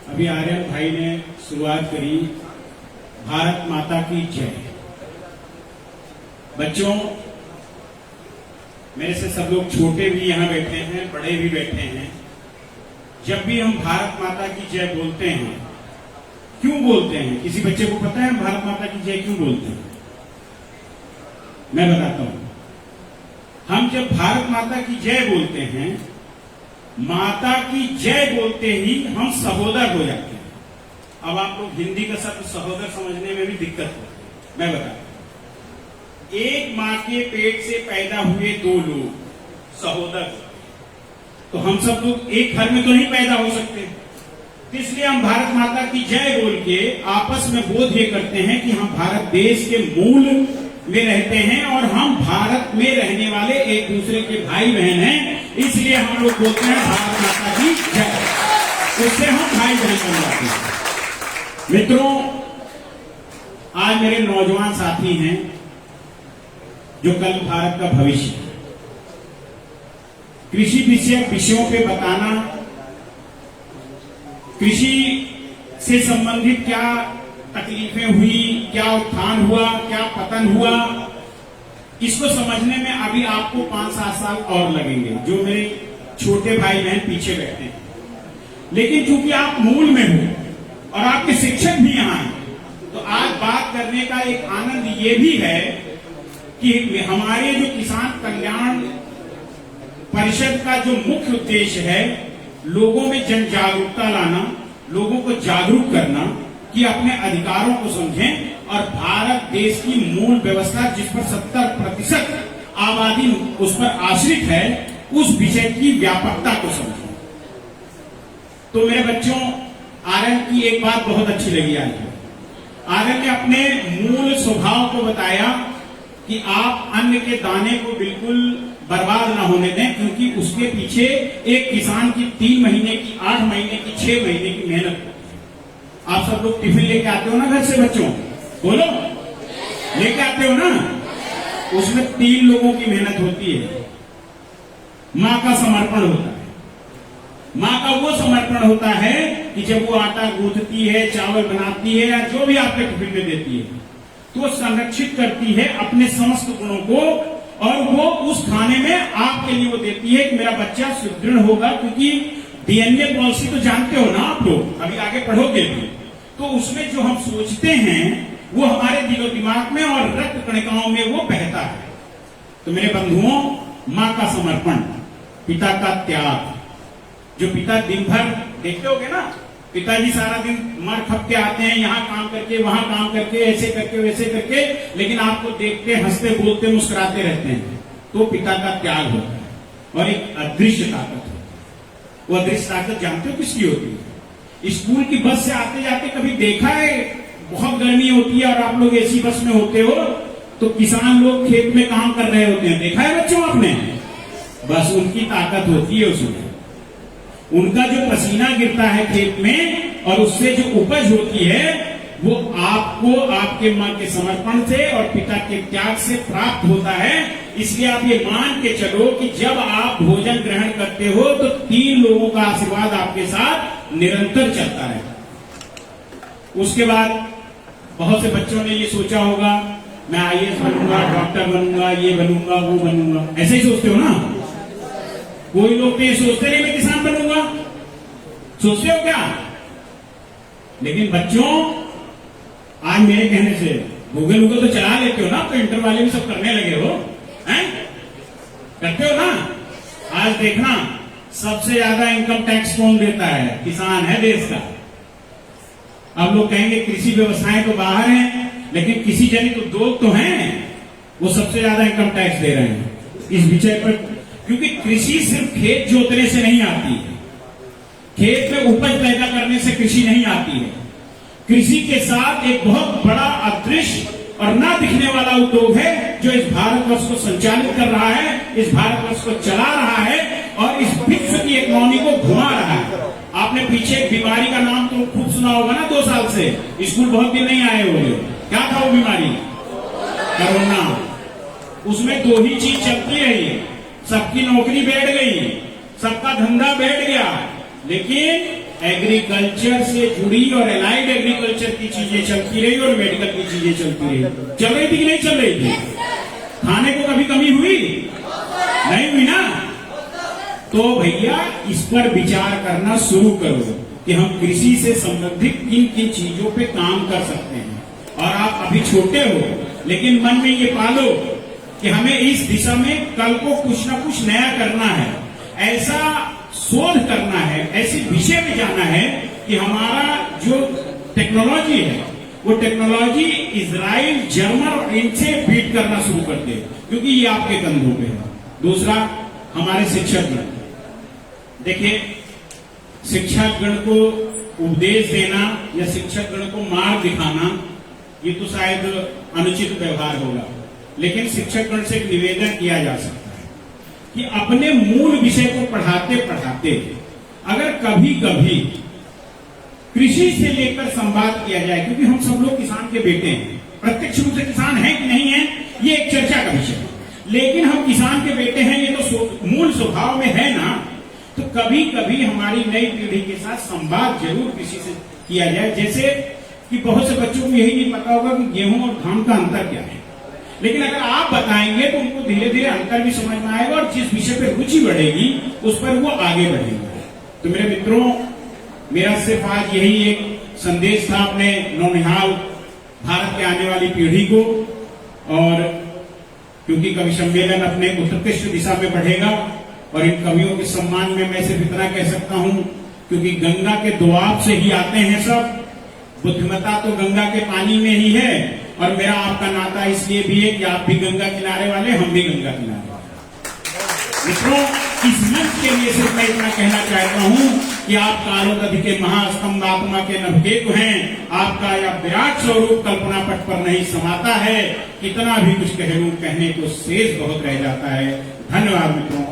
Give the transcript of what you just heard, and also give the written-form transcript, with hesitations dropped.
अभी आर्यन भाई ने शुरुआत करी, भारत माता की जय। बच्चों, मेरे से सब लोग छोटे भी यहां बैठे हैं, बड़े भी बैठे हैं। जब भी हम भारत माता की जय बोलते हैं, क्यों बोलते हैं? किसी बच्चे को पता है हम भारत माता की जय क्यों बोलते हैं? मैं बताता हूं। हम जब भारत माता की जय बोलते हैं, माता की जय बोलते ही हम सहोदर हो जाते हैं। अब आप लोग हिंदी का शब्द सहोदर समझने में भी दिक्कत होती है। मैं बताता हूं। एक मां के पेट से पैदा हुए दो लोग सहोदर, तो हम सब लोग एक घर में तो नहीं पैदा हो सकते। इसलिए हम भारत माता की जय बोल के आपस में बोध ये करते हैं कि हम भारत देश के मूल में रहते हैं और हम भारत में रहने वाले एक दूसरे के भाई बहन हैं। इसलिए हम लोग बोलते हैं भारत माता की जय। उससे हम भाई बहन बन जाते हैं। मित्रों, आज मेरे नौजवान साथी हैं जो कल भारत का भविष्य है। कृषि विषयों पे बताना, कृषि से संबंधित क्या तकलीफें हुई, क्या उत्थान हुआ, क्या पतन हुआ, इसको समझने में अभी आपको 5-7 साल और लगेंगे, जो मेरे छोटे भाई बहन पीछे बैठे हैं। लेकिन चूंकि आप मूल में हो और आपके शिक्षक भी यहां हैं, तो आज बात करने का एक आनंद ये भी है कि हमारे जो किसान कल्याण परिषद का जो मुख्य उद्देश्य है, लोगों में जन जागरूकता लाना, लोगों को जागरूक करना कि अपने अधिकारों को समझें और भारत देश की मूल व्यवस्था जिस पर 70% आबादी उस पर आश्रित है, उस विषय की व्यापकता को समझें। तो मेरे बच्चों, आर्यन की एक बात बहुत अच्छी लगी आज। आर्यन ने अपने मूल स्वभाव को बताया कि आप अन्न के दाने को बिल्कुल बर्बाद ना होने दें, क्योंकि उसके पीछे एक किसान की 3 महीने की, 8 महीने की, 6 महीने की मेहनत होती है। आप सब लोग टिफिन लेके आते हो ना घर से? बच्चों बोलो, लेके आते हो ना? उसमें 3 लोगों की मेहनत होती है। मां का समर्पण होता है। मां का वो समर्पण होता है कि जब वो आटा गूंथती है, चावल बनाती है, या जो भी आपके टिफिन में देती है, तो संरक्षित करती है अपने समस्त गुणों को, और वो उस खाने में आपके लिए वो देती है कि मेरा बच्चा सुदृढ़ होगा। क्योंकि डीएनए पॉलिसी तो जानते हो ना आप लोग, अभी आगे पढ़ोगे भी, तो उसमें जो हम सोचते हैं वो हमारे दिलो दिमाग में और रक्त कणिकाओं में वो बहता है। तो मेरे बंधुओं, मां का समर्पण, पिता का त्याग, जो पिता दिन भर देखते होगे ना, पिताजी सारा दिन मर खप के आते हैं, यहाँ काम करके, वहां काम करके, ऐसे करके, वैसे करके, लेकिन आपको देखते हंसते बोलते मुस्कुराते रहते हैं। तो पिता का त्याग होता है और एक अदृश्य ताकत होती है। वो अदृश्य ताकत जानते हो किसकी होती है? स्कूल की बस से आते जाते कभी देखा है, बहुत गर्मी होती है और आप लोग एसी बस में होते हो, तो किसान लोग खेत में काम कर रहे होते हैं, देखा है बच्चों आपने? बस उनकी ताकत होती है उसमें। उनका जो पसीना गिरता है खेत में और उससे जो उपज होती है, वो आपको आपके मां के समर्पण से और पिता के त्याग से प्राप्त होता है। इसलिए आप ये मान के चलो कि जब आप भोजन ग्रहण करते हो तो 3 लोगों का आशीर्वाद आपके साथ निरंतर चलता है। उसके बाद बहुत से बच्चों ने ये सोचा होगा, मैं आईएएस बनूंगा, डॉक्टर बनूंगा, ये बनूंगा, वो बनूंगा, ऐसे ही सोचते हो ना? कोई लोग तो ये सोचते नहीं मैं किसान बनूंगा, सोचते हो क्या? लेकिन बच्चों, आज मेरे कहने से गूगल तो चला लेते हो ना, तो इंटर वाले भी सब करने लगे हो, हैं? करते हो ना? आज देखना, सबसे ज्यादा इनकम टैक्स कौन देता है? किसान है देश का। अब लोग कहेंगे कृषि व्यवसाय तो बाहर है, लेकिन किसी जनित उद्योग तो हैं, वो सबसे ज्यादा इनकम टैक्स दे रहे हैं इस विषय पर। क्योंकि कृषि सिर्फ खेत जोतने से नहीं आती है, खेत में उपज पैदा करने से कृषि नहीं आती है। कृषि के साथ एक बहुत बड़ा अदृश्य और ना दिखने वाला उद्योग है जो इस भारतवर्ष को संचालित कर रहा है, इस भारतवर्ष को चला रहा है और इस विश्व की इकोनॉमी को घुमा रहा है। आपने पीछे एक बीमारी का नाम तो खूब सुना होगा ना, 2 साल से स्कूल बहुत दिन नहीं आए होंगे। क्या था वो बीमारी? कोरोना। उसमें 2 ही चीज चलती रही, सबकी नौकरी बैठ गई, सबका धंधा बैठ गया, लेकिन एग्रीकल्चर से जुड़ी और एलाइड एग्रीकल्चर की चीजें चलती रही और मेडिकल की चीजें चलती रही। चल रही थी कि नहीं चल रही थी? खाने को कभी कमी हुई? नहीं हुई ना? तो भैया इस पर विचार करना शुरू करो कि हम कृषि से संबंधित किन किन चीजों पे काम कर सकते हैं। और आप अभी छोटे हो, लेकिन मन में ये पालो कि हमें इस दिशा में कल को कुछ ना कुछ नया करना है, ऐसा शोध करना है, ऐसे विषय में जाना है कि हमारा जो टेक्नोलॉजी है वो टेक्नोलॉजी इजराइल, जर्मन और इनसे बीट करना शुरू कर दे, क्योंकि ये आपके कंधों पे है। दूसरा, हमारे शिक्षकगण, देखिए शिक्षकगण को उपदेश देना या शिक्षकगण को मार दिखाना ये तो शायद अनुचित व्यवहार होगा, लेकिन शिक्षकगण से एक निवेदन किया जा सकता है कि अपने मूल विषय को पढ़ाते पढ़ाते अगर कभी कभी कृषि से लेकर संवाद किया जाए, क्योंकि हम सब लोग किसान के बेटे हैं, प्रत्यक्ष रूप से किसान हैं कि नहीं है ये एक चर्चा का विषय है, लेकिन हम किसान के बेटे हैं ये तो मूल स्वभाव में है ना। तो कभी कभी हमारी नई पीढ़ी के साथ संवाद जरूर कृषि से किया जाए। जैसे कि बहुत से बच्चों को यही नहीं पता होगा कि गेहूं और धान का अंतर क्या है, लेकिन अगर आप बताएंगे तो उनको धीरे धीरे अंतर भी समझ में आएगा और जिस विषय पर रुचि बढ़ेगी उस पर वो आगे बढ़ेंगे। तो मेरे मित्रों, मेरा सिर्फ आज यही एक संदेश था अपने नौनिहाल भारत के आने वाली पीढ़ी को। और क्योंकि कवि सम्मेलन अपने उत्कृष्ट दिशा में बढ़ेगा और इन कवियों के सम्मान में मैं सिर्फ इतना कह सकता हूं, क्योंकि गंगा के दोआब से ही आते हैं सब, बुद्धिमत्ता तो गंगा के पानी में ही है। और मेरा आपका नाता इसलिए भी है कि आप भी गंगा किनारे वाले, हम भी गंगा किनारे वाले। मित्रों, इस मंच के लिए सिर्फ मैं इतना कहना चाहता हूं कि आप कालोदधि के महास्तंभ आत्मा के नवकेतु हैं। आपका यह विराट स्वरूप कल्पना पट पर नहीं समाता है। कितना भी कुछ कह लूं, कहने को शेष बहुत रह जाता है। धन्यवाद मित्रों।